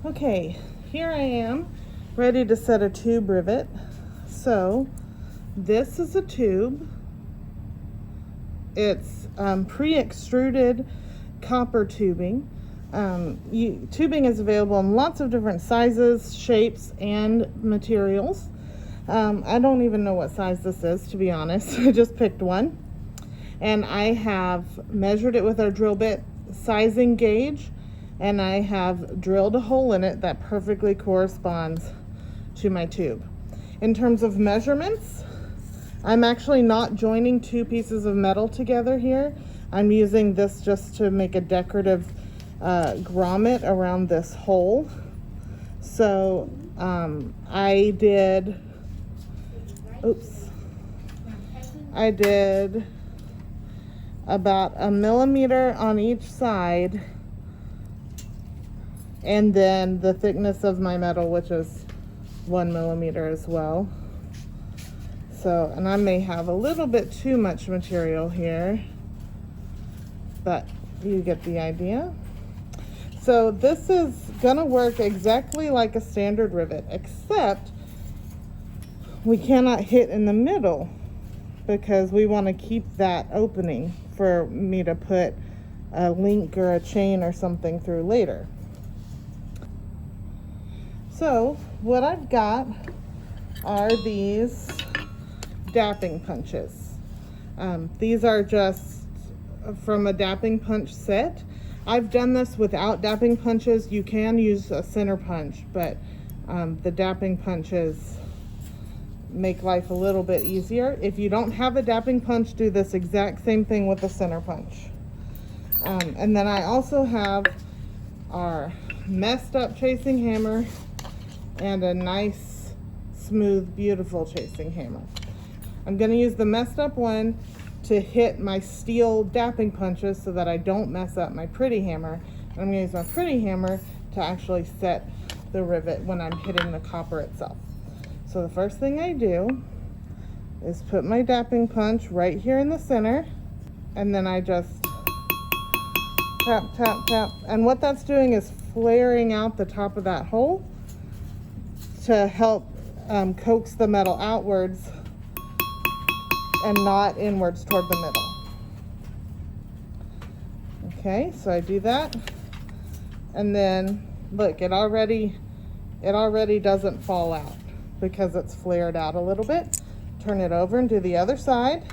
Okay, here I am, ready to set a tube rivet. So this is a tube. It's pre-extruded copper tubing. Tubing is available in lots of different sizes, shapes, and materials. I don't even know what size this is, to be honest. I just picked one. And I have measured it with our drill bit sizing gauge, and I have drilled a hole in it that perfectly corresponds to my tube. In terms of measurements, I'm actually not joining two pieces of metal together here. I'm using this just to make a decorative grommet around this hole. So I did about 1 millimeter on each side, and then the thickness of my metal, which is 1 millimeter as well. So, and I may have a little bit too much material here, but you get the idea. So this is gonna work exactly like a standard rivet, except we cannot hit in the middle because we want to keep that opening for me to put a link or a chain or something through later. So what I've got are these dapping punches. These are just from a dapping punch set. I've done this without dapping punches. You can use a center punch, but the dapping punches make life a little bit easier. If you don't have a dapping punch, do this exact same thing with a center punch. And then I also have our messed up chasing hammer and a nice, smooth, beautiful chasing hammer. I'm going to use the messed up one to hit my steel dapping punches so that I don't mess up my pretty hammer. And I'm going to use my pretty hammer to actually set the rivet when I'm hitting the copper itself. So the first thing I do is put my dapping punch right here in the center, and then I just tap, tap, tap. And what that's doing is flaring out the top of that hole to help coax the metal outwards and not inwards toward the middle. Okay, so I do that, and then look, it already doesn't fall out because it's flared out a little bit. Turn it over and do the other side.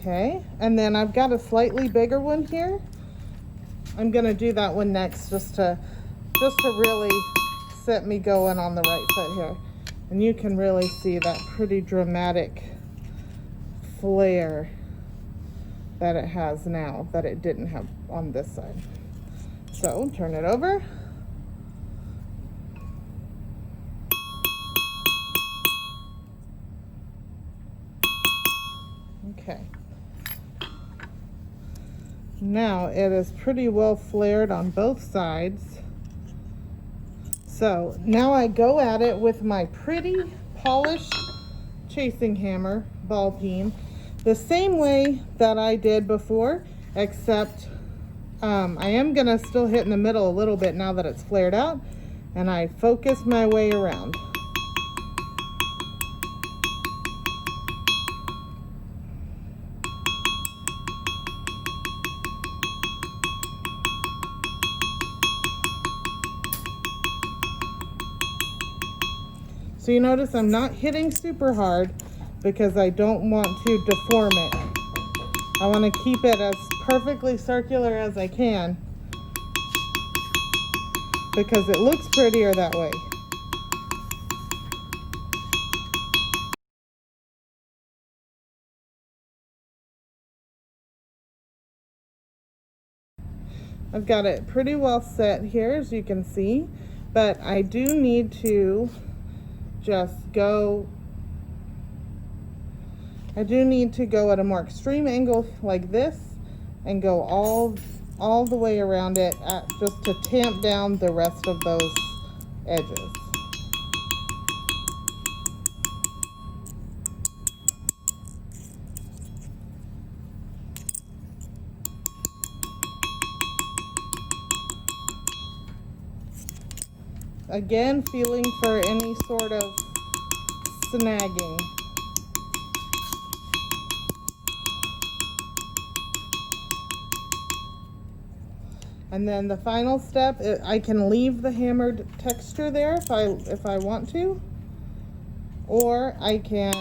Okay, and then I've got a slightly bigger one here. I'm gonna do that one next just to really set me going on the right foot here. And you can really see that pretty dramatic flare that it has now that it didn't have on this side. So turn it over. Okay. Now it is pretty well flared on both sides. So now I go at it with my pretty polished chasing hammer ball peen, the same way that I did before, except I am gonna still hit in the middle a little bit now that it's flared out, and I focus my way around. So you notice I'm not hitting super hard because I don't want to deform it. I want to keep it as perfectly circular as I can because it looks prettier that way. I've got it pretty well set here, as you can see, but I do need to just go, I do need to go at a more extreme angle like this and go all the way around it just to tamp down the rest of those edges. Again, feeling for any sort of snagging. And then the final step, I can leave the hammered texture there if I want to, or I can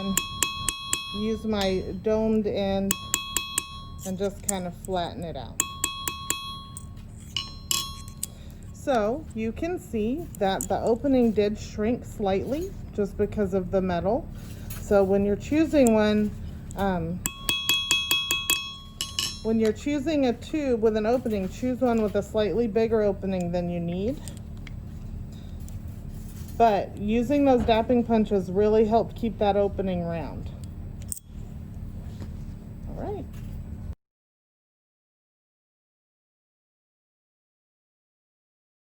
use my domed end and just kind of flatten it out. So you can see that the opening did shrink slightly just because of the metal. So when you're choosing one, when you're choosing a tube with an opening, choose one with a slightly bigger opening than you need. But using those dapping punches really helped keep that opening round. All right.